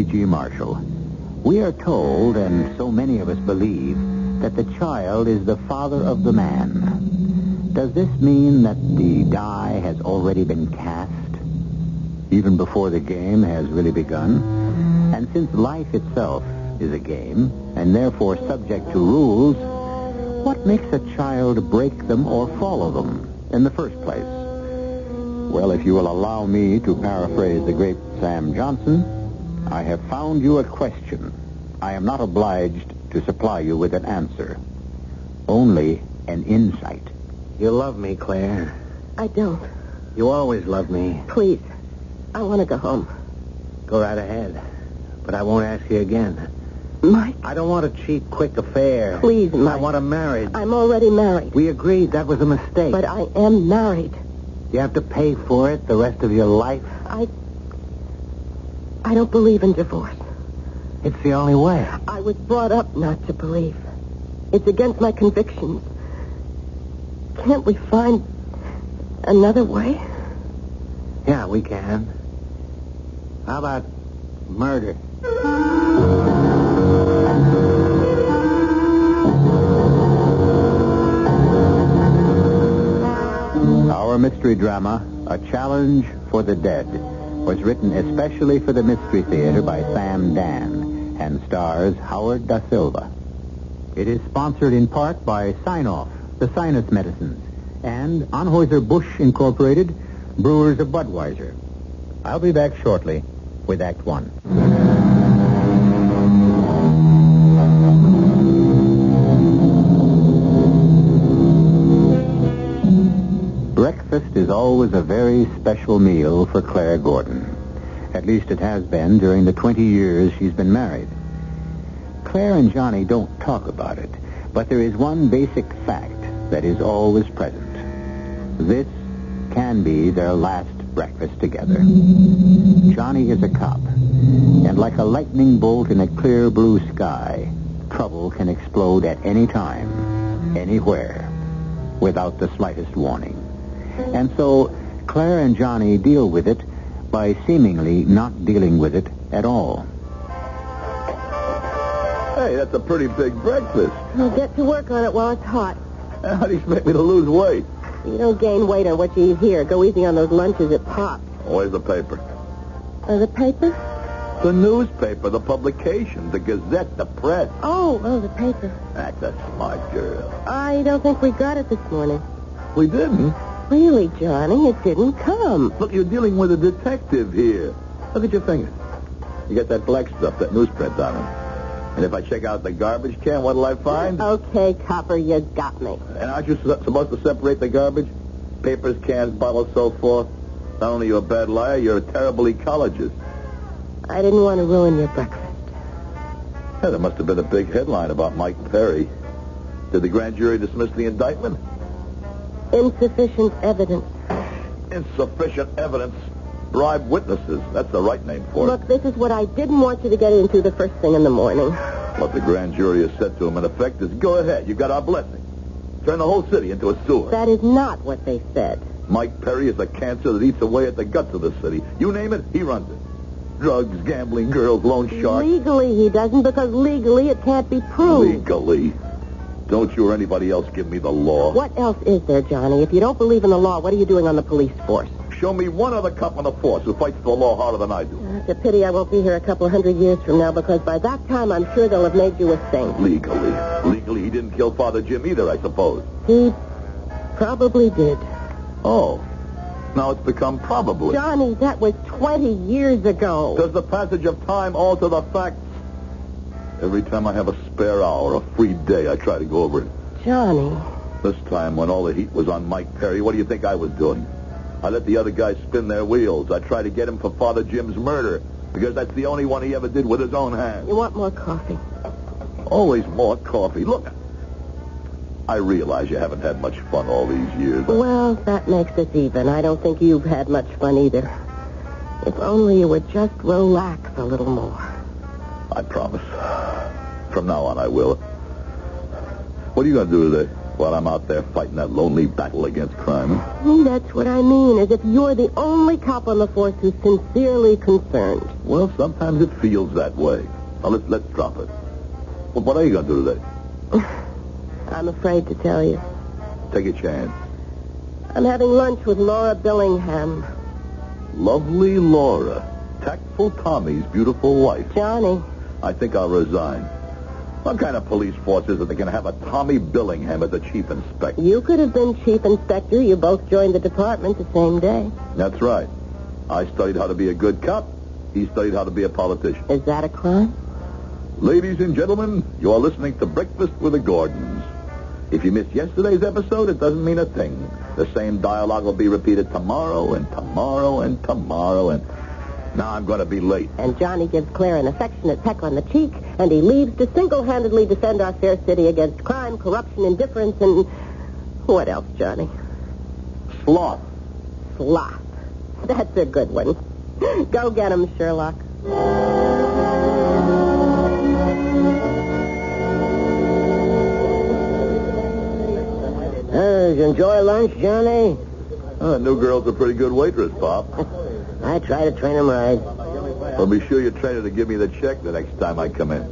G. Marshall. We are told, and so many of us believe, that the child is the father of the man. Does this mean that the die has already been cast, even before the game has really begun? And since life itself is a game, and therefore subject to rules, what makes a child break them or follow them in the first place? Well, if you will allow me to paraphrase the great Sam Johnson, I have found you a question. I am not obliged to supply you with an answer, only an insight. You love me, Claire. I don't. You always loved me. Please, I want to go home. Go right ahead. But I won't ask you again. Mike. I don't want a cheap, quick affair. Please, Mike. I want a marriage. I'm already married. We agreed that was a mistake. But I am married. You have to pay for it the rest of your life? I don't believe in divorce. It's the only way. I was brought up not to believe. It's against my convictions. Can't we find another way? Yeah, we can. How about murder? Our mystery drama, A Challenge for the Dead, was written especially for the Mystery Theater by Sam Dan and stars Howard Da Silva. It is sponsored in part by Sign-Off, the sinus medicines, and Anheuser-Busch Incorporated, brewers of Budweiser. I'll be back shortly with Act One. Breakfast is always a very special meal for Claire Gordon. At least it has been during the 20 years she's been married. Claire and Johnny don't talk about it, but there is one basic fact that is always present. This can be their last breakfast together. Johnny is a cop, and like a lightning bolt in a clear blue sky, trouble can explode at any time, anywhere, without the slightest warning. And so Claire and Johnny deal with it by seemingly not dealing with it at all. Hey, that's a pretty big breakfast. I'll get to work on it while it's hot. How do you expect me to lose weight? You don't gain weight on what you eat here. Go easy on those lunches at Pop. Where's the paper? The paper? The newspaper, the publication, the Gazette, the press. Oh, the paper. That's a smart girl. I don't think we got it this morning. We didn't. Really, Johnny, it didn't come. Look, you're dealing with a detective here. Look at your finger. You got that black stuff, that newsprint on it. And if I check out the garbage can, what'll I find? Okay, copper, you got me. And aren't you supposed to separate the garbage? Papers, cans, bottles, so forth. Not only are you a bad liar, you're a terrible ecologist. I didn't want to ruin your breakfast. Yeah, there must have been a big headline about Mike Perry. Did the grand jury dismiss the indictment? Insufficient evidence. Insufficient evidence. Bribe witnesses. That's the right name for it. Look, this is what I didn't want you to get into the first thing in the morning. What the grand jury has said to him, in effect, is go ahead. You got our blessing. Turn the whole city into a sewer. That is not what they said. Mike Perry is a cancer that eats away at the guts of the city. You name it, he runs it. Drugs, gambling, girls, loan sharks. Legally he doesn't, because legally it can't be proved. Legally? Don't you or anybody else give me the law. What else is there, Johnny? If you don't believe in the law, what are you doing on the police force? Show me one other cop on the force who fights the law harder than I do. It's a pity I won't be here a couple of 100 years from now, because by that time I'm sure they'll have made you a saint. Legally. Legally, he didn't kill Father Jim either, I suppose. He probably did. Oh. Now it's become probably. Johnny, that was 20 years ago. Does the passage of time alter the facts? Every time I have a spare hour, a free day, I try to go over it. Johnny. This time, when all the heat was on Mike Perry, what do you think I was doing? I let the other guys spin their wheels. I tried to get him for Father Jim's murder, because that's the only one he ever did with his own hands. You want more coffee? Always more coffee. Look, I realize you haven't had much fun all these years. Well, that makes us even. I don't think you've had much fun either. If only you would just relax a little more. I promise. From now on, I will. What are you going to do today? While I'm out there fighting that lonely battle against crime. That's what I mean, as if you're the only cop on the force who's sincerely concerned. Well, sometimes it feels that way. Now, let's drop it. Well, what are you going to do today? I'm afraid to tell you. Take a chance. I'm having lunch with Laura Billingham. Lovely Laura. Tactful Tommy's beautiful wife. Johnny. I think I'll resign. What kind of police force is it that can have a Tommy Billingham as a chief inspector? You could have been chief inspector. You both joined the department the same day. That's right. I studied how to be a good cop. He studied how to be a politician. Is that a crime? Ladies and gentlemen, you are listening to Breakfast with the Gordons. If you missed yesterday's episode, it doesn't mean a thing. The same dialogue will be repeated tomorrow and tomorrow and tomorrow, and now I'm going to be late. And Johnny gives Claire an affectionate peck on the cheek, and he leaves to single-handedly defend our fair city against crime, corruption, indifference, and... what else, Johnny? Sloth. Sloth. That's a good one. Go get him, Sherlock. Did you enjoy lunch, Johnny? New girl's a pretty good waitress, Pop. I try to train him right. Well, be sure you train her to give me the check the next time I come in.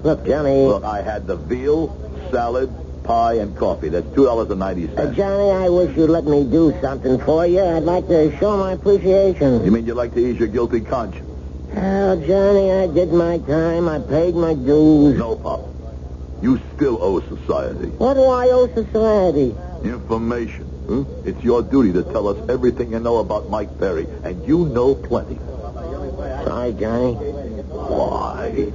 Look, Johnny. Look, I had the veal, salad, pie, and coffee. That's $2.90. Johnny, I wish you'd let me do something for you. I'd like to show my appreciation. You mean you'd like to ease your guilty conscience? Oh, Johnny, I did my time. I paid my dues. No, Pop. You still owe society. What do I owe society? Information. It's your duty to tell us everything you know about Mike Perry, and you know plenty. Sorry, Johnny. Why?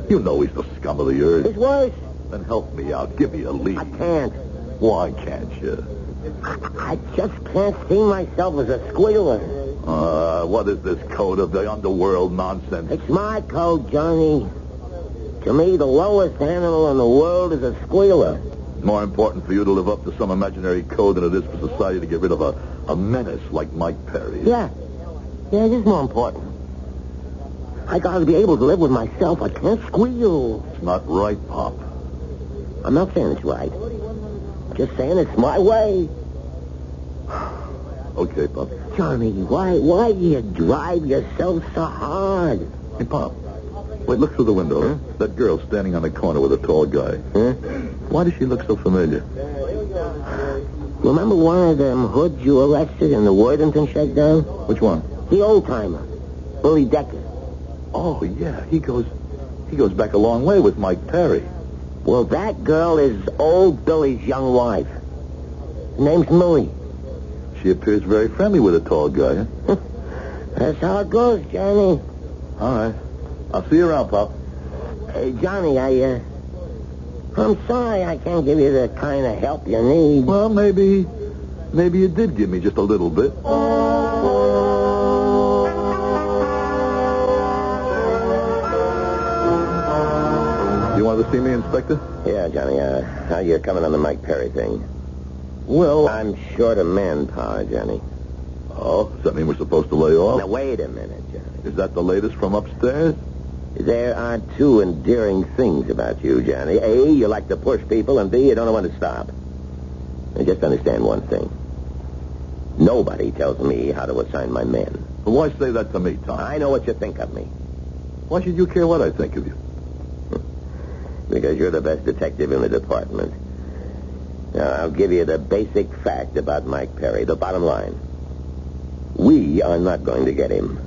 You know he's the scum of the earth. It's worse. Then help me out. Give me a lead. I can't. Why can't you? I just can't see myself as a squealer. What is this code of the underworld nonsense? It's my code, Johnny. To me, the lowest animal in the world is a squealer. More important for you to live up to some imaginary code than it is for society to get rid of a menace like Mike Perry. Yeah, it is more important. I gotta be able to live with myself. I can't squeal. It's not right, Pop. I'm not saying it's right. Just saying it's my way. Okay, Pop. Johnny, why do you drive yourself so hard? Hey, Pop. Wait, look through the window. Huh? That girl standing on the corner with a tall guy. Huh? Why does she look so familiar? Remember one of them hoods you arrested in the Worthington shakedown? Which one? The old-timer, Billy Decker. Oh, yeah. He goes back a long way with Mike Perry. Well, that girl is old Billy's young wife. Her name's Millie. She appears very friendly with a tall guy, huh? That's how it goes, Johnny. All right. I'll see you around, Pop. Hey, Johnny, I'm sorry I can't give you the kind of help you need. Well, maybe you did give me just a little bit. You wanted to see me, Inspector? Yeah, Johnny, how you coming on the Mike Perry thing? Well, I'm short of manpower, Johnny. Oh, does that mean we're supposed to lay off? Now, wait a minute, Johnny. Is that the latest from upstairs? There are two endearing things about you, Johnny. A, you like to push people, and B, you don't know when to stop. Now, just understand one thing. Nobody tells me how to assign my men. Well, why say that to me, Tom? I know what you think of me. Why should you care what I think of you? Because you're the best detective in the department. Now, I'll give you the basic fact about Mike Perry, the bottom line. We are not going to get him.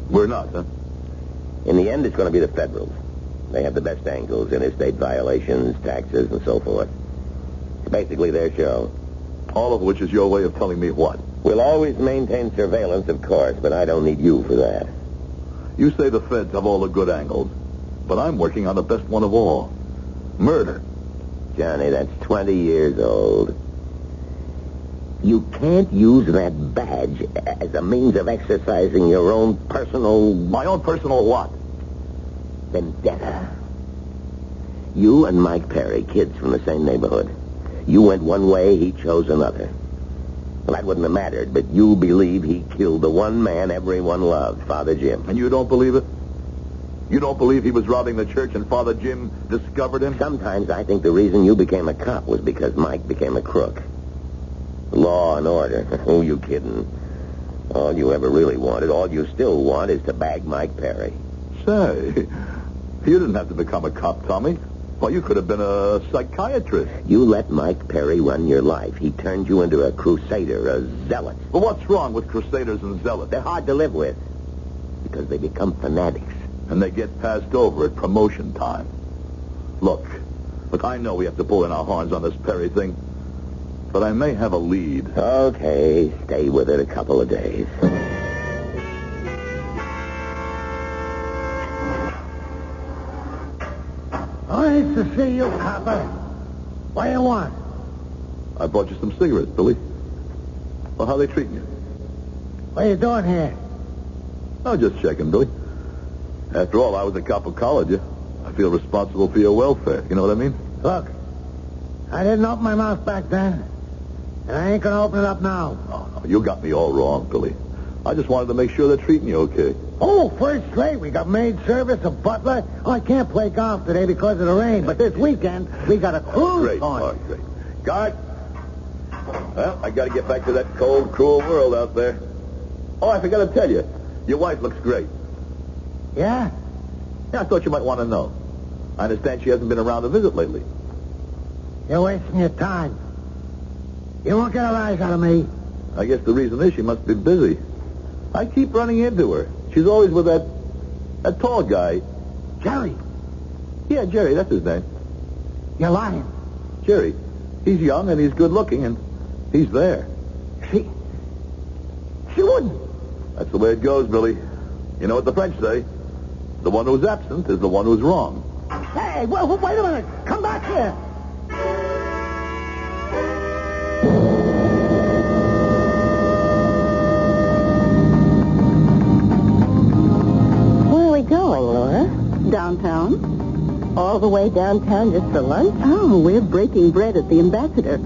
We're not, huh? In the end, it's going to be the Federals. They have the best angles, interstate violations, taxes, and so forth. It's basically their show. All of which is your way of telling me what? We'll always maintain surveillance, of course, but I don't need you for that. You say the feds have all the good angles, but I'm working on the best one of all. Murder. Johnny, that's 20 years old. You can't use that badge as a means of exercising your own personal... My own personal what? Vendetta. You and Mike Perry, kids from the same neighborhood. You went one way, he chose another. Well, that wouldn't have mattered, but you believe he killed the one man everyone loved, Father Jim. And you don't believe it? You don't believe he was robbing the church and Father Jim discovered him? Sometimes I think the reason you became a cop was because Mike became a crook. Law and order. Who you kidding? All you ever really wanted, all you still want, is to bag Mike Perry. Say, you didn't have to become a cop, Tommy. Well, you could have been a psychiatrist. You let Mike Perry run your life. He turned you into a crusader, a zealot. But what's wrong with crusaders and zealots? They're hard to live with because they become fanatics. And they get passed over at promotion time. Look, I know we have to pull in our horns on this Perry thing, but I may have a lead. Okay, stay with it a couple of days. Nice to see you, copper. What do you want? I bought you some cigarettes, Billy. Well, how are they treating you? What are you doing here? Oh, just checking, Billy. After all, I was a cop of college. I feel responsible for your welfare. You know what I mean? Look, I didn't open my mouth back then, and I ain't gonna open it up now. Oh, no, you got me all wrong, Billy. I just wanted to make sure they're treating you okay. Oh, first rate. We got maid service, a butler. Oh, I can't play golf today because of the rain, but this weekend we got a cruise Great, on. Mark, great. Guard. Well, I got to get back to that cold, cruel world out there. Oh, I forgot to tell you. Your wife looks great. Yeah? Yeah, I thought you might want to know. I understand she hasn't been around to visit lately. You're wasting your time. You won't get a rise out of me. I guess the reason is she must be busy. I keep running into her. She's always with that tall guy. Jerry, Yeah, Jerry, that's his name. you're lying. Jerry. He's young and he's good looking and he's there. She wouldn't. That's the way it goes, Billy. You know what the French say? The one who's absent is the one who's wrong. Hey, wait a minute. Come back here. Where are we going, Laura? Downtown? All the way downtown just for lunch? Oh, we're breaking bread at the Ambassador.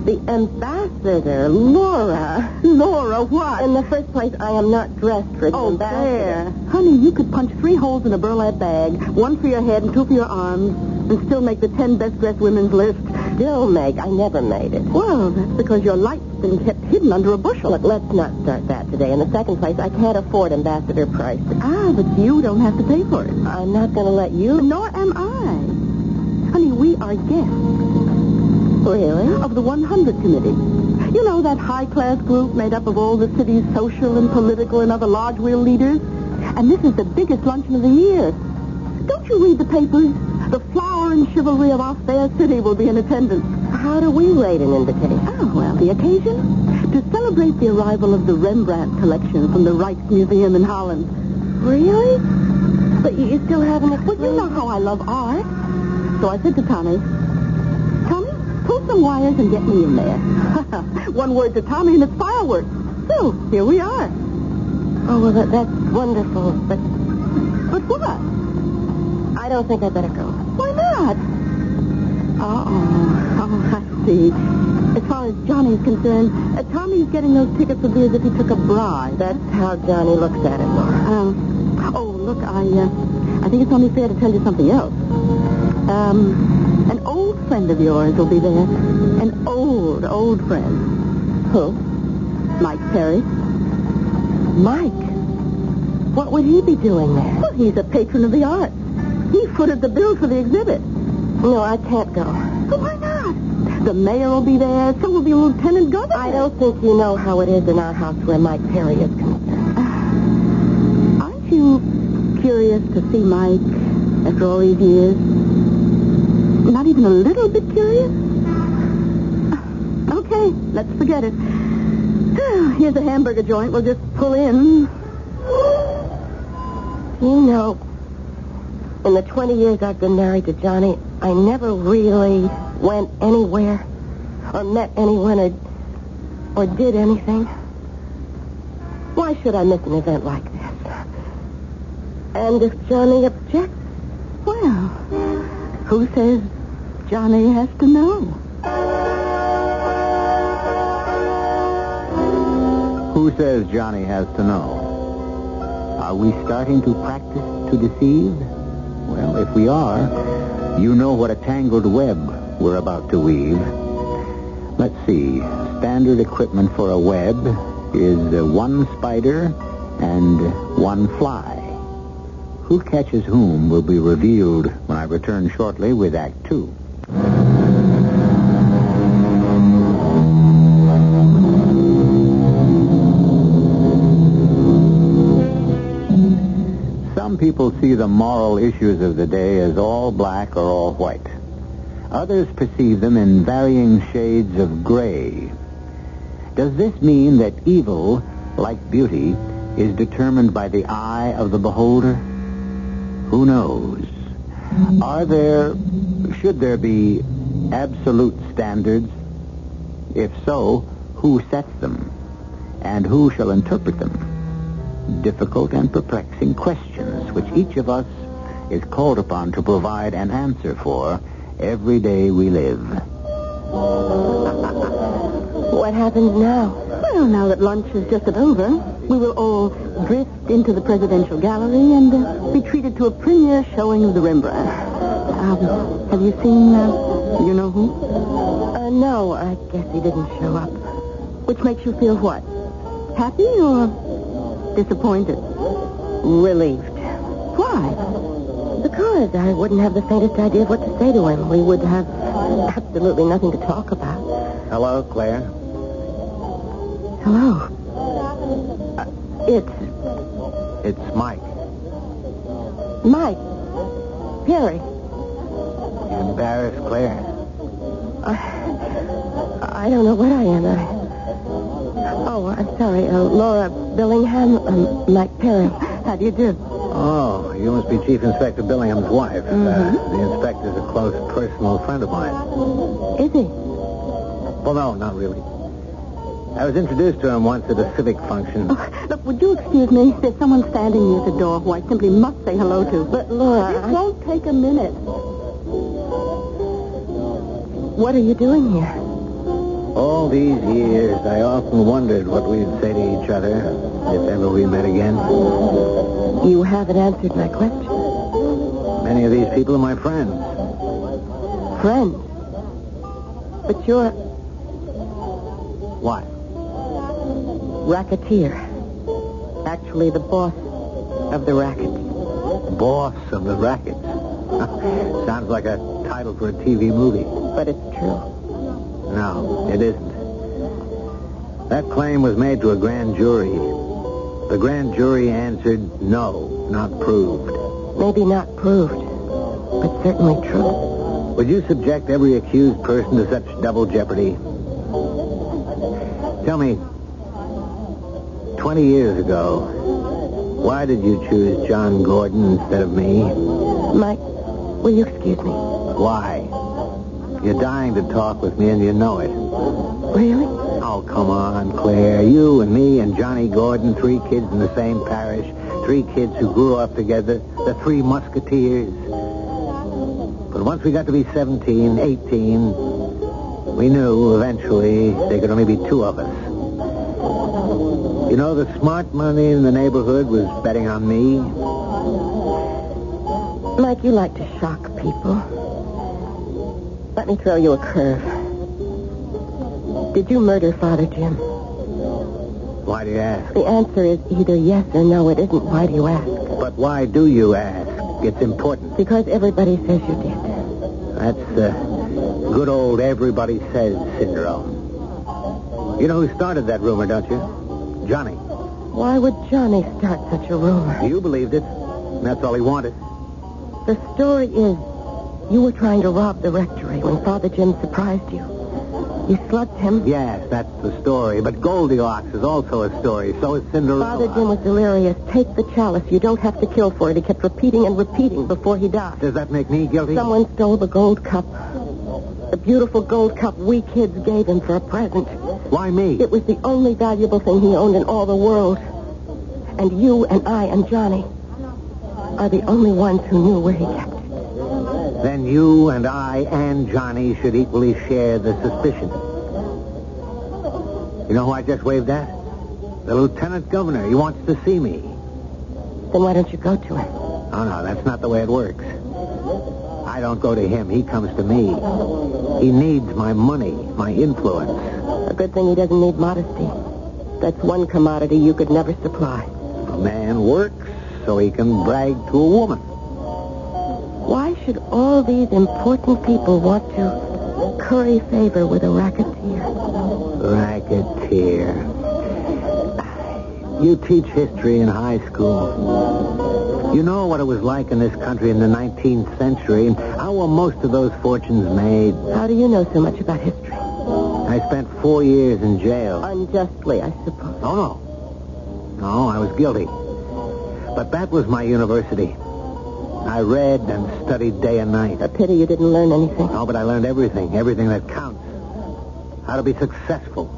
The ambassador, Laura. Laura, what? In the first place, I am not dressed for the Oh, ambassador. there. Honey, you could punch 3 holes in a burlap bag, 1 for your head and 2 for your arms, and still make the 10 best-dressed women's list. Still make. I never made it. Well, that's because your light's been kept hidden under a bushel. Look, let's not start that today. In the second place, I can't afford ambassador prices. Ah, but you don't have to pay for it. I'm not going to let you... Nor am I. Honey, we are guests. Really? Of the 100 Committee. You know, that high-class group made up of all the city's social and political and other large-wheel leaders. And this is the biggest luncheon of the year. Don't you read the papers? The flower and chivalry of our fair city will be in attendance. How do we rate an invitation? Oh, well, the occasion? To celebrate the arrival of the Rembrandt collection from the Rijksmuseum in Holland. Really? But you still haven't Well, explained... you know how I love art. So I said to Tommy, pull some wires and get me in there. One word to Tommy and it's fireworks. So, here we are. Oh, well, that's wonderful, but But what? I don't think I better go. Why not? Oh, I see. As far as Johnny's concerned, Tommy's getting those tickets would be as if he took a bribe. That's how Johnny looks at it, Laura. Look, I think it's only fair to tell you something else. An old friend of yours will be there. An old friend. Who? Mike Perry. Mike. What would he be doing there? Well, he's a patron of the arts. He footed the bill for the exhibit. No, I can't go. Well, why not? The mayor will be there, so will the lieutenant governor. I don't think you know how it is in our house where Mike Perry is concerned. Aren't you curious to see Mike after all these years? Not even a little bit curious? Okay, let's forget it. Here's a hamburger joint. We'll just pull in. You know, in the 20 years I've been married to Johnny, I never really went anywhere or met anyone or did anything. Why should I miss an event like this? And if Johnny objects, Well, who says Johnny has to know? Who says Johnny has to know? Are we starting to practice to deceive? Well, if we are, you know what a tangled web we're about to weave. Let's see. Standard equipment for a web is one spider and one fly. Who catches whom will be revealed when I return shortly with Act 2. Some people see the moral issues of the day as all black or all white. Others perceive them in varying shades of gray. Does this mean that evil, like beauty, is determined by the eye of the beholder? Who knows? Should there be absolute standards? If so, who sets them? And who shall interpret them? Difficult and perplexing questions which each of us is called upon to provide an answer for every day we live. What happens now? Well, now that lunch is just about over, we will all drift into the presidential gallery and be treated to a premiere showing of the Rembrandt. Have you seen, you know who? No, I guess he didn't show up. Which makes you feel what? Happy or disappointed? Relieved. Why? Because I wouldn't have the faintest idea of what to say to him. We would have absolutely nothing to talk about. Hello, Claire. Hello. It's Mike. Mike. Perry. You embarrassed, Claire? I don't know what I am. I'm sorry. Laura Billingham, Mike Perry. How do you do? Oh, you must be Chief Inspector Billingham's wife. Mm-hmm. The inspector's a close personal friend of mine. Is he? Well, no, not really. I was introduced to him once at a civic function. Oh, look, would you excuse me? There's someone standing near the door who I simply must say hello to. But, Laura, This won't take a minute. What are you doing here? All these years, I often wondered what we'd say to each other if ever we met again. You haven't answered my question. Many of these people are my friends. Friends? But you're What? racketeer. Actually, the boss of the racket. Boss of the racket. Sounds like a title for a TV movie. But it's true. No, it isn't. That claim was made to a grand jury. The grand jury answered no, not proved. Maybe not proved, but certainly true. Would you subject every accused person to such double jeopardy? Tell me, 20 years ago, why did you choose John Gordon instead of me? Mike, will you excuse me? Why? You're dying to talk with me and you know it. Really? Oh, come on, Claire. You and me and Johnny Gordon, 3 kids in the same parish, 3 kids who grew up together, the 3 musketeers. But once we got to be 17, 18, we knew eventually there could only be 2 of us. You know, the smart money in the neighborhood was betting on me. Mike, you like to shock people. Let me throw you a curve. Did you murder Father Jim? Why do you ask? The answer is either yes or no. It isn't. Why do you ask? But why do you ask? It's important. Because everybody says you did. That's the good old everybody says syndrome. You know who started that rumor, don't you? Johnny. Why would Johnny start such a rumor? You believed it. That's all he wanted. The story is you were trying to rob the rectory when Father Jim surprised you. You slugged him. Yes, that's the story. But Goldilocks is also a story. So is Cinderella. Father Jim was delirious. Take the chalice. You don't have to kill for it. He kept repeating and repeating before he died. Does that make me guilty? Someone stole the gold cup. The beautiful gold cup we kids gave him for a present. Why me? It was the only valuable thing he owned in all the world. And you and I and Johnny are the only ones who knew where he kept it. Then you and I and Johnny should equally share the suspicion. You know who I just waved at? The lieutenant governor. He wants to see me. Then why don't you go to him? Oh, no, that's not the way it works. I don't go to him. He comes to me. He needs my money, my influence. A good thing he doesn't need modesty. That's one commodity you could never supply. A man works so he can brag to a woman. Why should all these important people want to curry favor with a racketeer? Racketeer. You teach history in high school. You know what it was like in this country in the 19th century and how were most of those fortunes made. How do you know so much about history? I spent 4 years in jail. Unjustly, I suppose. Oh, no. No, I was guilty. But that was my university. I read and studied day and night. A pity you didn't learn anything. No, but I learned everything that counts. How to be successful.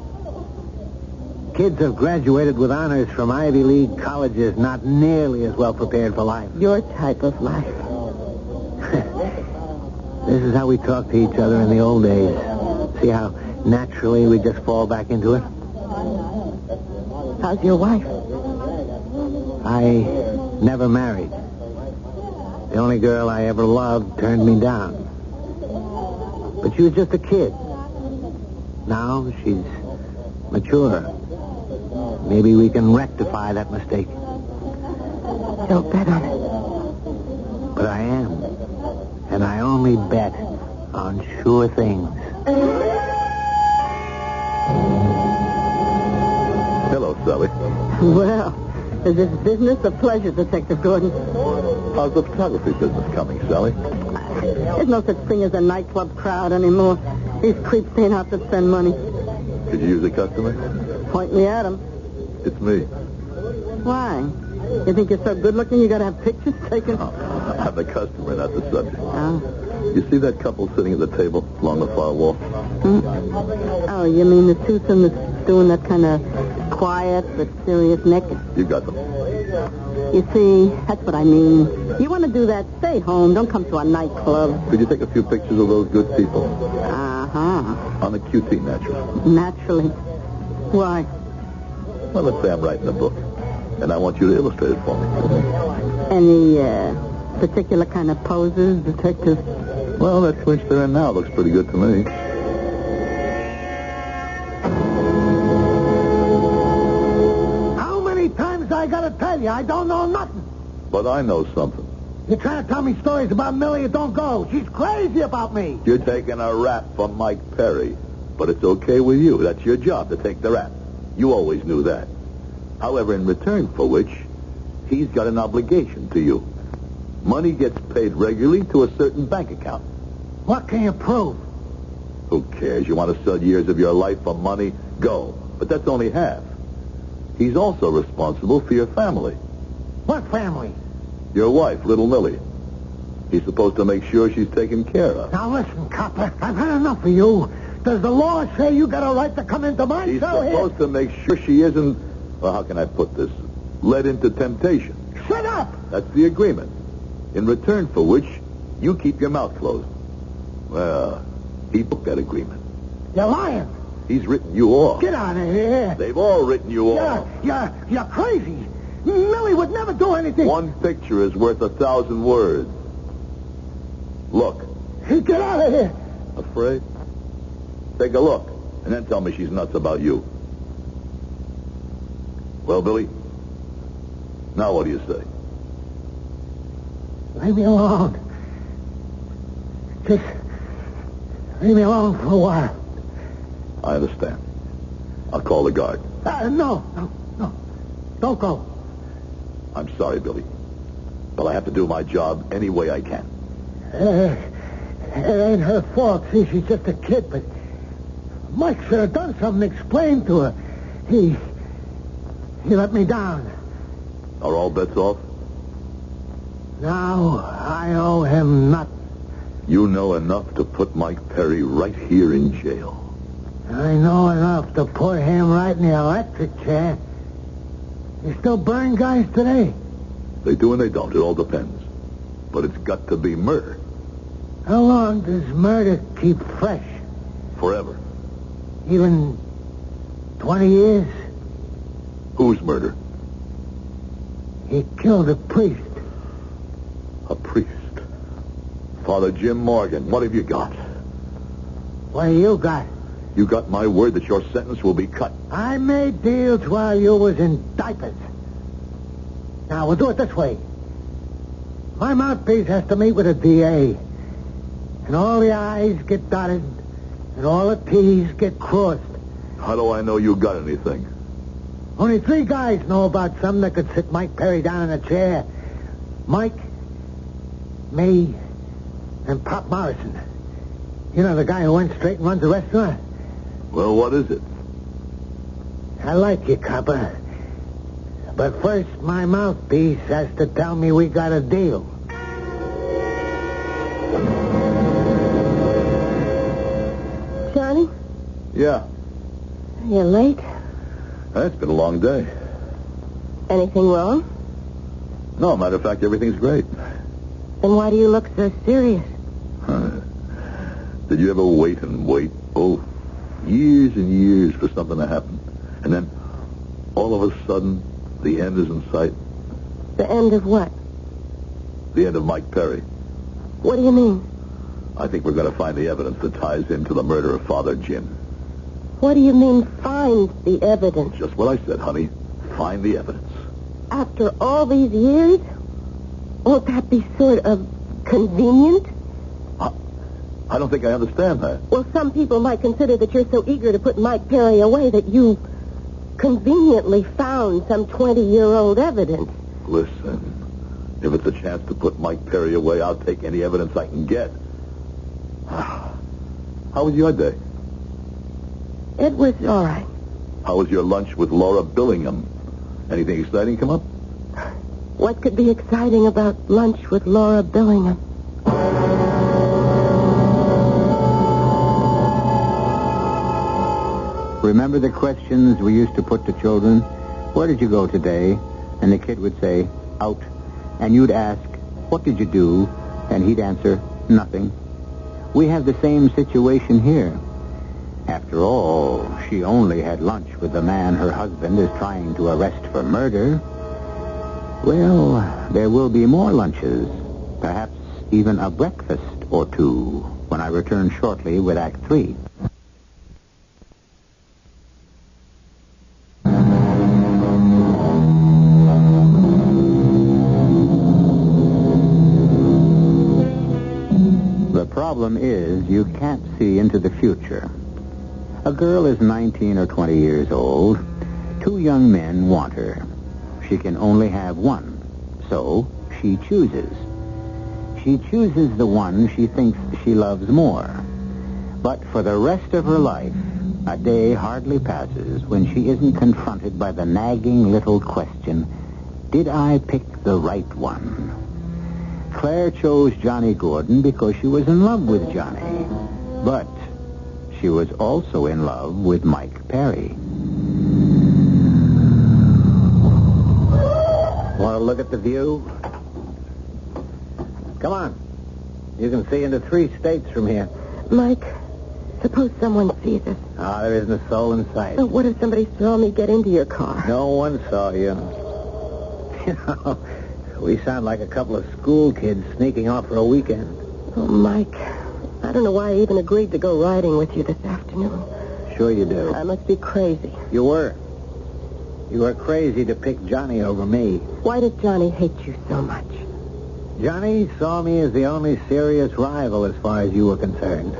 Kids have graduated with honors from Ivy League colleges not nearly as well prepared for life. Your type of life. This is how we talked to each other in the old days. See how naturally we just fall back into it? How's your wife? I never married. The only girl I ever loved turned me down. But she was just a kid. Now she's mature. Maybe we can rectify that mistake. Don't bet on it. But I am. And I only bet on sure things. Hello, Sally. Well, is this business or pleasure, Detective Gordon? How's the photography business coming, Sally? There's no such thing as a nightclub crowd anymore. These creeps ain't out to spend money. Could you use a customer? Point me at 'em. It's me. Why? You think you're so good-looking you gotta have pictures taken? I'm the customer, not the subject. Oh. You see that couple sitting at the table along the far wall? Oh, you mean the twosome that's doing that kind of quiet but serious naked? You got them. You see, that's what I mean. You want to do that, stay home. Don't come to a nightclub. Could you take a few pictures of those good people? Uh-huh. On the QT, naturally. Naturally. Why? Well, let's say I'm writing a book, and I want you to illustrate it for me. Any particular kind of poses, Detective? Well, that clinch they're in now looks pretty good to me. How many times I gotta tell you? I don't know nothing. But I know something. You're trying to tell me stories about Millie that don't go. She's crazy about me. You're taking a rap from Mike Perry. But it's okay with you. That's your job, to take the rap. You always knew that. However, in return for which, he's got an obligation to you. Money gets paid regularly to a certain bank account. What can you prove? Who cares? You want to sell years of your life for money? Go. But that's only half. He's also responsible for your family. What family? Your wife, little Millie. He's supposed to make sure she's taken care of. Now listen, copper, I've had enough of you. Does the law say you got a right to come into my He's cell here? supposed to make sure she isn't, well, how can I put this, led into temptation. Shut up! That's the agreement. In return for which, you keep your mouth closed. Well, he broke that agreement. You're lying. He's written you off. Get out of here. They've all written you off. You're crazy. Millie would never do anything. One picture is worth 1,000 words. Look. Get out of here. Afraid? Take a look, and then tell me she's nuts about you. Well, Billy, now what do you say? Leave me alone. Just leave me alone for a while. I understand. I'll call the guard. No. Don't go. I'm sorry, Billy, but I have to do my job any way I can. It ain't her fault. See, she's just a kid, but Mike should have done something, explained to her. He let me down. Are all bets off? Now I owe him nothing. You know enough to put Mike Perry right here in jail. I know enough to put him right in the electric chair. You still burn guys today? They do and they don't. It all depends. But it's got to be murder. How long does murder keep fresh? Forever. Even 20 years? Whose murder? He killed a priest. A priest. Father Jim Morgan, what have you got? What do you got? You got my word that your sentence will be cut. I made deals while you was in diapers. Now, we'll do it this way. My mouthpiece has to meet with a DA. And all the I's get dotted, and all the T's get crossed. How do I know you got anything? Only 3 guys know about something that could sit Mike Perry down in a chair. Mike, me, and Pop Morrison. You know, the guy who went straight and runs the restaurant? Well, what is it? I like you, copper. But first, my mouthpiece has to tell me we got a deal. Johnny, Yeah. you're late. It's been a long day. Anything wrong? No, matter of fact, everything's great. Then why do you look so serious? Did you ever wait and wait? Oh, years and years for something to happen. And then, all of a sudden, the end is in sight. The end of what? The end of Mike Perry. What do you mean? I think we're going to find the evidence that ties into the murder of Father Jim. What do you mean, find the evidence? Just what I said, honey. Find the evidence. After all these years? Won't that be sort of convenient? I don't think I understand that. Well, some people might consider that you're so eager to put Mike Perry away that you conveniently found some 20-year-old evidence. Listen, if it's a chance to put Mike Perry away, I'll take any evidence I can get. How was your day? It was all right. How was your lunch with Laura Billingham? Anything exciting come up? What could be exciting about lunch with Laura Billingham? Remember the questions we used to put to children? Where did you go today? And the kid would say, out. And you'd ask, what did you do? And he'd answer, nothing. We have the same situation here. After all, she only had lunch with the man her husband is trying to arrest for murder. Well, there will be more lunches, perhaps even a breakfast or two, when I return shortly with Act 3. The problem is you can't see into the future. A girl is 19 or 20 years old. 2 young men want her. She can only have one, so she chooses. She chooses the one she thinks she loves more. But for the rest of her life, a day hardly passes when she isn't confronted by the nagging little question, did I pick the right one? Claire chose Johnny Gordon because she was in love with Johnny. But she was also in love with Mike Perry. Want to look at the view? Come on. You can see into 3 states from here. Mike, suppose someone sees us. Ah, there isn't a soul in sight. So what if somebody saw me get into your car? No one saw you. You know, we sound like a couple of school kids sneaking off for a weekend. Oh, Mike, I don't know why I even agreed to go riding with you this afternoon. Sure you do. I must be crazy. You were. You were crazy to pick Johnny over me. Why did Johnny hate you so much? Johnny saw me as the only serious rival as far as you were concerned.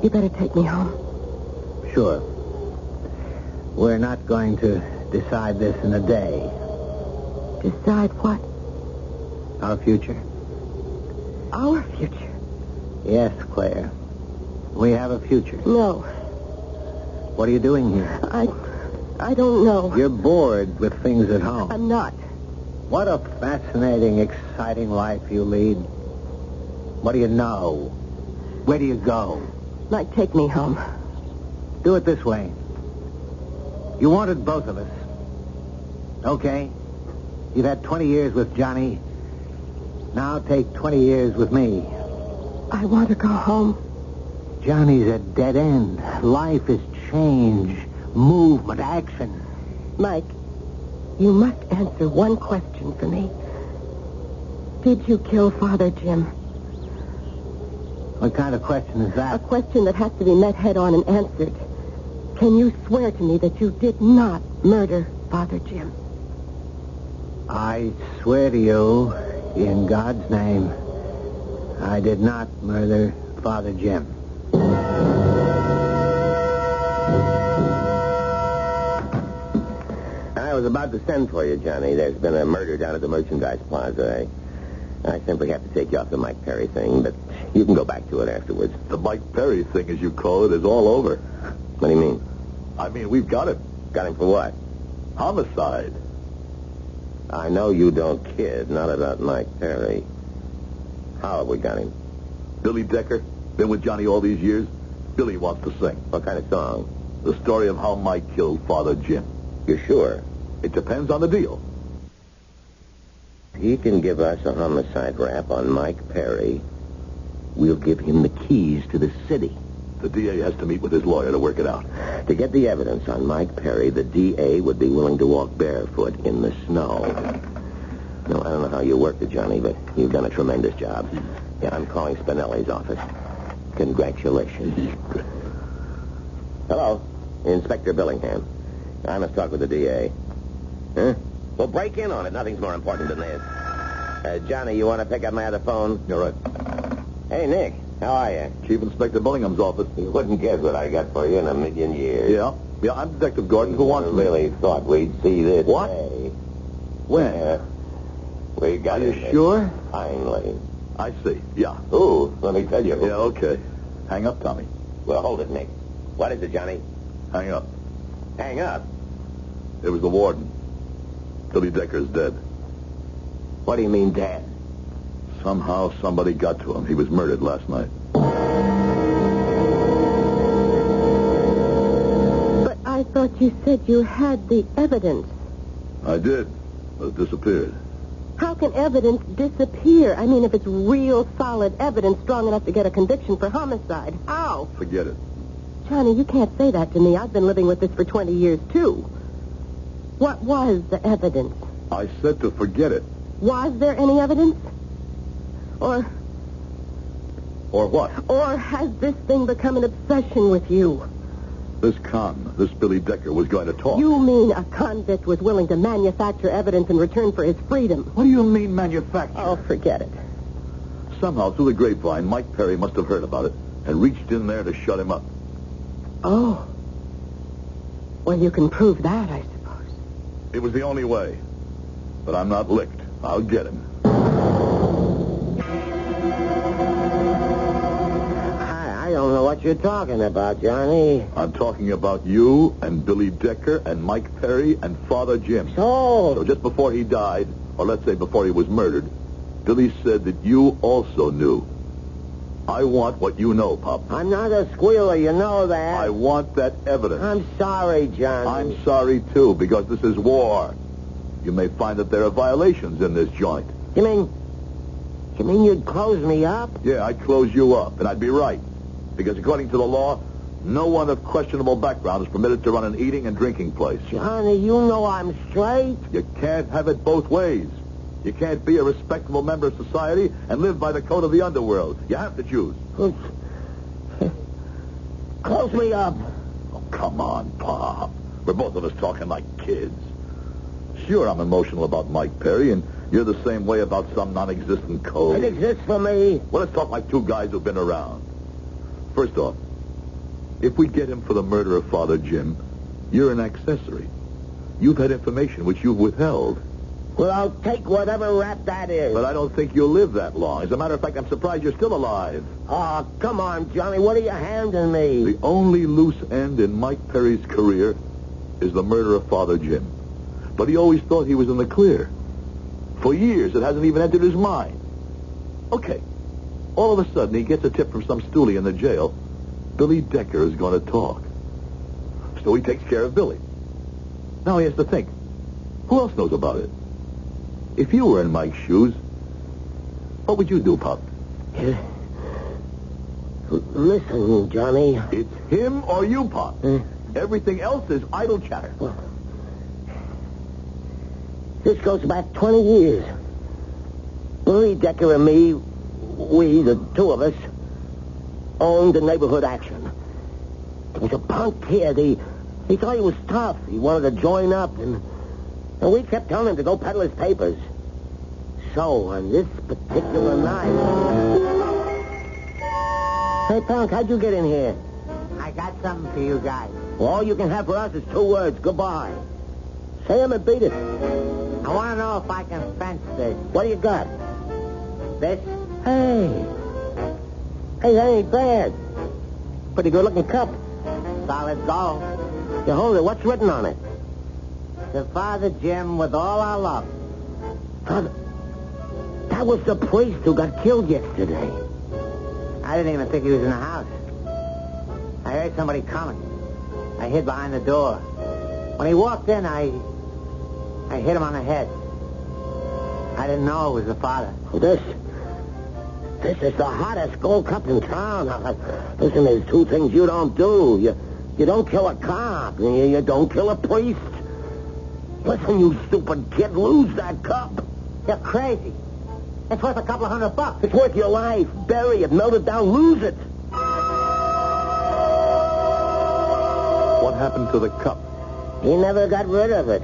You better take me home. Sure. We're not going to decide this in a day. Decide what? Our future. Our future? Yes, Claire. We have a future. No. What are you doing here? I don't know. You're bored with things at home. I'm not. What a fascinating, exciting life you lead. What do you know? Where do you go? Mike, take me home. Do it this way. You wanted both of us. Okay. You've had 20 years with Johnny. Now take 20 years with me. I want to go home. Johnny's a dead end. Life is change, movement, action. Mike, You must answer one question for me. Did you kill Father Jim? What kind of question is A that? question that has to be met head on and answered. Can you swear to me that you did not murder Father Jim? I swear to you, in God's name, I did not murder Father Jim. I was about to send for you, Johnny. There's been a murder down at the Merchandise Plaza. I simply have to take you off the Mike Perry thing, but you can go back to it afterwards. The Mike Perry thing, as you call it, is all over. What do you mean? I mean, we've got him. Got him for what? Homicide. I know you don't kid, not about Mike Perry. How have we got him? Billy Decker, been with Johnny all these years. Billy wants to sing. What kind of song? The story of how Mike killed Father Jim. You're sure? It depends on the deal. He can give us a homicide rap on Mike Perry. We'll give him the keys to the city. The DA has to meet with his lawyer to work it out. To get the evidence on Mike Perry, the DA would be willing to walk barefoot in the snow. No, I don't know how you worked it, Johnny, but you've done a tremendous job. Yeah, I'm calling Spinelli's office. Congratulations. Hello, Inspector Billingham. I must talk with the DA. Huh? Well, break in on it. Nothing's more important than this. Johnny, you want to pick up my other phone? You're right. Hey, Nick. How are you? Chief Inspector Billingham's office. You wouldn't guess what I got for you in a million years. Yeah, I'm Detective Gordon. Who wants me? Really thought we'd see this What? day. When? We got Are you it. sure? Finally. I see. Yeah. Ooh, let me tell you. Yeah, okay. Hang up, Tommy. Well, hold it, Nick. What is it, Johnny? Hang up. Hang up. It was the warden. Billy Decker's dead. What do you mean, Dad? Somehow somebody got to him. He was murdered last night. But I thought you said you had the evidence. I did, but it disappeared. How can evidence disappear? I mean, if it's real, solid evidence strong enough to get a conviction for homicide. How? Forget it. Johnny, you can't say that to me. I've been living with this for 20 years, too. What was the evidence? I said to forget it. Was there any evidence? Or what? Or has this thing become an obsession with you? This Billy Decker, was going to talk. You mean a convict was willing to manufacture evidence in return for his freedom? What do you mean, manufacture? Oh, forget it. Somehow, through the grapevine, Mike Perry must have heard about it and reached in there to shut him up. Oh. Well, you can prove that, I suppose. It was the only way. But I'm not licked. I'll get him. I don't know what you're talking about, Johnny. I'm talking about you and Billy Decker and Mike Perry and Father Jim. So So just before he died, or let's say before he was murdered, Billy said that you also knew. I want what you know, Pop. I'm not a squealer, you know that. I want that evidence. I'm sorry, Johnny. I'm sorry, too, because this is war. You may find that there are violations in this joint. You mean you'd close me up? Yeah, I'd close you up, and I'd be right. Because according to the law, no one of questionable background is permitted to run an eating and drinking place. Johnny, you know I'm straight. You can't have it both ways. You can't be a respectable member of society and live by the code of the underworld. You have to choose. Close me up. Oh, come on, Pop. We're both of us talking like kids. Sure, I'm emotional about Mike Perry, and you're the same way about some non-existent code. It exists for me. Well, let's talk like two guys who've been around. First off, if we get him for the murder of Father Jim, you're an accessory. You've had information which you've withheld. Well, I'll take whatever rap that is. But I don't think you'll live that long. As a matter of fact, I'm surprised you're still alive. Oh, come on, Johnny. What are you handing me? The only loose end in Mike Perry's career is the murder of Father Jim. But he always thought he was in the clear. For years, it hasn't even entered his mind. Okay. All of a sudden, he gets a tip from some stoolie in the jail. Billy Decker is going to talk. So he takes care of Billy. Now he has to think. Who else knows about it? If you were in Mike's shoes, what would you do, Pop? Listen, Johnny. It's him or you, Pop. Everything else is idle chatter. This goes back 20 years. Lee Decker and me, we, the two of us, owned the neighborhood action. There was a punk kid. He thought he was tough. He wanted to join up, and we kept telling him to go peddle his papers. So, on this particular night... Hey, punk, how'd you get in here? I got something for you guys. All you can have for us is 2 words. Goodbye. Say 'em and beat it. I want to know if I can fence this. What do you got? This? Hey, that ain't bad. Pretty good-looking cup. Solid gold. You hold it. What's written on it? To Father Jim with all our love. Father, that was the priest who got killed yesterday. I didn't even think he was in the house. I heard somebody coming. I hid behind the door. When he walked in, I hit him on the head. I didn't know it was the father. This is the hottest gold cup in town. Listen, there's 2 things you don't do. You don't kill a cop. You don't kill a priest. Listen, you stupid kid, lose that cup. You're crazy. It's worth a couple of $100. It's worth your life. Bury it, melt it down, lose it. What happened to the cup? He never got rid of it.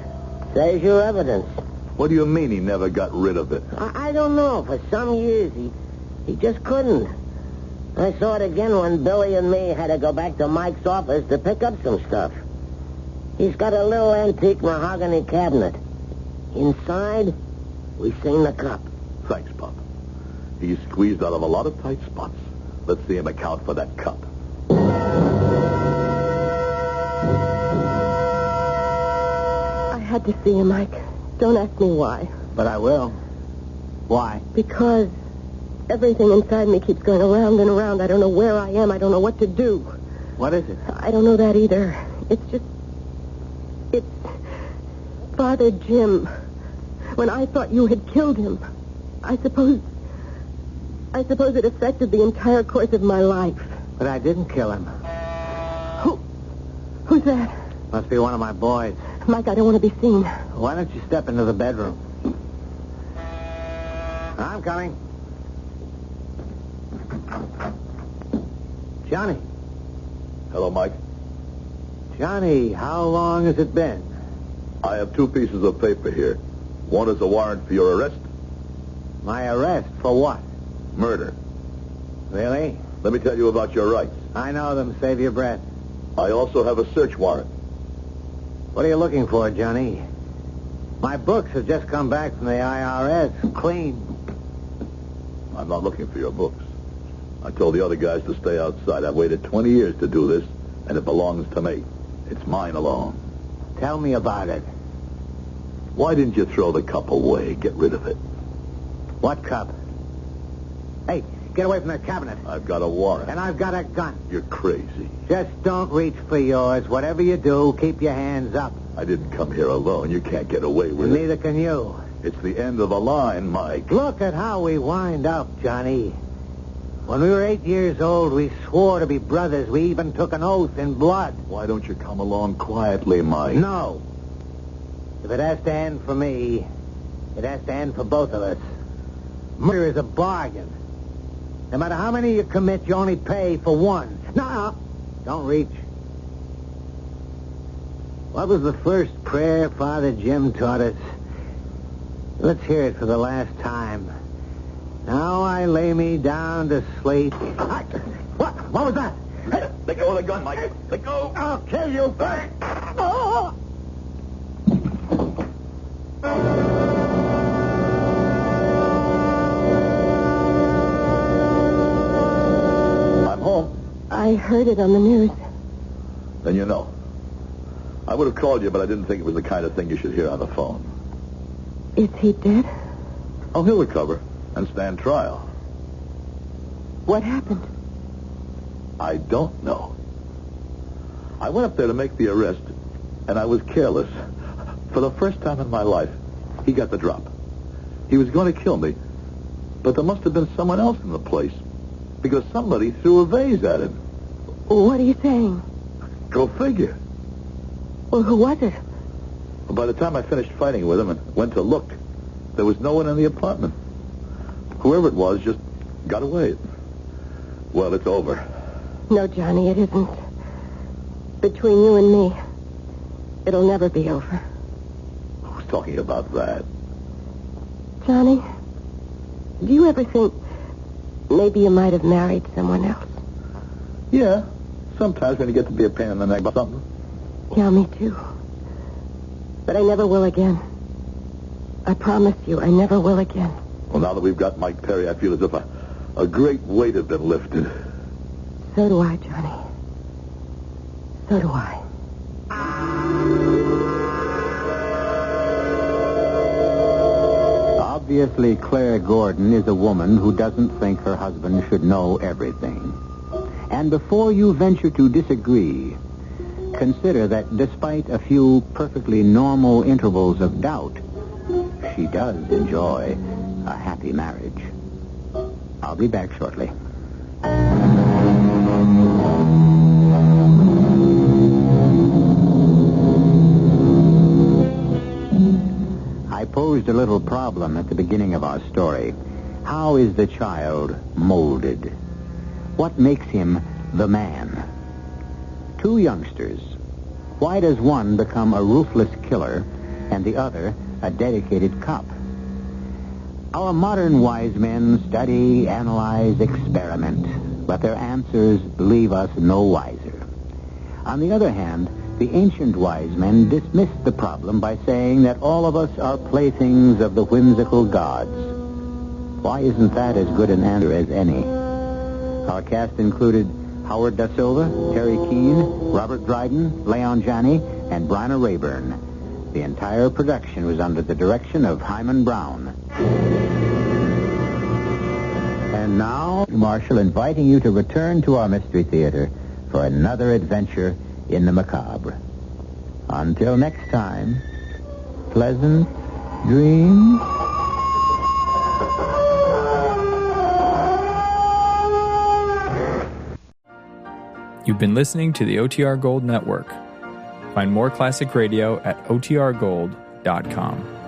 There's your evidence. What do you mean he never got rid of it? I don't know. For some years, he just couldn't. I saw it again when Billy and me had to go back to Mike's office to pick up some stuff. He's got a little antique mahogany cabinet. Inside, we seen the cup. Thanks, Pop. He's squeezed out of a lot of tight spots. Let's see him account for that cup. I had to see him, Mike. Don't ask me why. But I will. Why? Because everything inside me keeps going around and around. I don't know where I am. I don't know what to do. What is it? I don't know that either. It's Father Jim. When I thought you had killed him, I suppose it affected the entire course of my life. But I didn't kill him. Who's that? Must be one of my boys. Mike, I don't want to be seen. Why don't you step into the bedroom? I'm coming. Johnny. Hello, Mike. Johnny, how long has it been? I have 2 pieces of paper here. One is a warrant for your arrest. My arrest? For what? Murder. Really? Let me tell you about your rights. I know them. Save your breath. I also have a search warrant. What are you looking for, Johnny? My books have just come back from the IRS. Clean. I'm not looking for your books. I told the other guys to stay outside. I've waited 20 years to do this, and it belongs to me. It's mine alone. Tell me about it. Why didn't you throw the cup away? Get rid of it. What cup? Hey, get away from that cabinet. I've got a warrant. And I've got a gun. You're crazy. Just don't reach for yours. Whatever you do, keep your hands up. I didn't come here alone. You can't get away with And it. neither can you. It's the end of the line, Mike. Look at how we wind up, Johnny. When we were 8 years old, we swore to be brothers. We even took an oath in blood. Why don't you come along quietly, Mike? No. If it has to end for me, it has to end for both of us. Murder is a bargain. No matter how many you commit, you only pay for one. No, don't reach. What was the first prayer Father Jim taught us? Let's hear it for the last time. Now I lay me down to sleep. What? What was that? Let go of the gun, Mike. Let go. I'll kill you. Oh! I'm home. I heard it on the news. Then you know. I would have called you, but I didn't think it was the kind of thing you should hear on the phone. Is he dead? Oh, he'll recover and stand trial. What happened? I don't know. I went up there to make the arrest, and I was careless. For the first time in my life, he got the drop. He was going to kill me, but there must have been someone else in the place, because somebody threw a vase at him. What are you saying? Go figure. Well, who was it? By the time I finished fighting with him and went to look, there was no one in the apartment. Whoever it was just got away. Well, it's over. No, Johnny, it isn't. Between you and me, it'll never be over. Who's talking about that? Johnny, do you ever think maybe you might have married someone else? Yeah. Sometimes when you get to be a pain in the neck about something. Yeah, me too. But I never will again. I promise you, I never will again. Well, now that we've got Mike Perry, I feel as if a great weight has been lifted. So do I, Johnny. So do I. Obviously, Claire Gordon is a woman who doesn't think her husband should know everything. And before you venture to disagree, consider that despite a few perfectly normal intervals of doubt, she does enjoy a happy marriage. I'll be back shortly. I posed a little problem at the beginning of our story. How is the child molded? What makes him the man? Two youngsters. Why does one become a ruthless killer and the other a dedicated cop? Our modern wise men study, analyze, experiment, but their answers leave us no wiser. On the other hand, the ancient wise men dismissed the problem by saying that all of us are playthings of the whimsical gods. Why isn't that as good an answer as any? Our cast included Howard Da Silva, Terry Keane, Robert Dryden, Leon Janney, and Bryna Rayburn. The entire production was under the direction of Hyman Brown. And now, Marshall, inviting you to return to our Mystery Theater for another adventure in the macabre. Until next time, pleasant dreams. You've been listening to the OTR Gold Network. Find more classic radio at otrgold.com.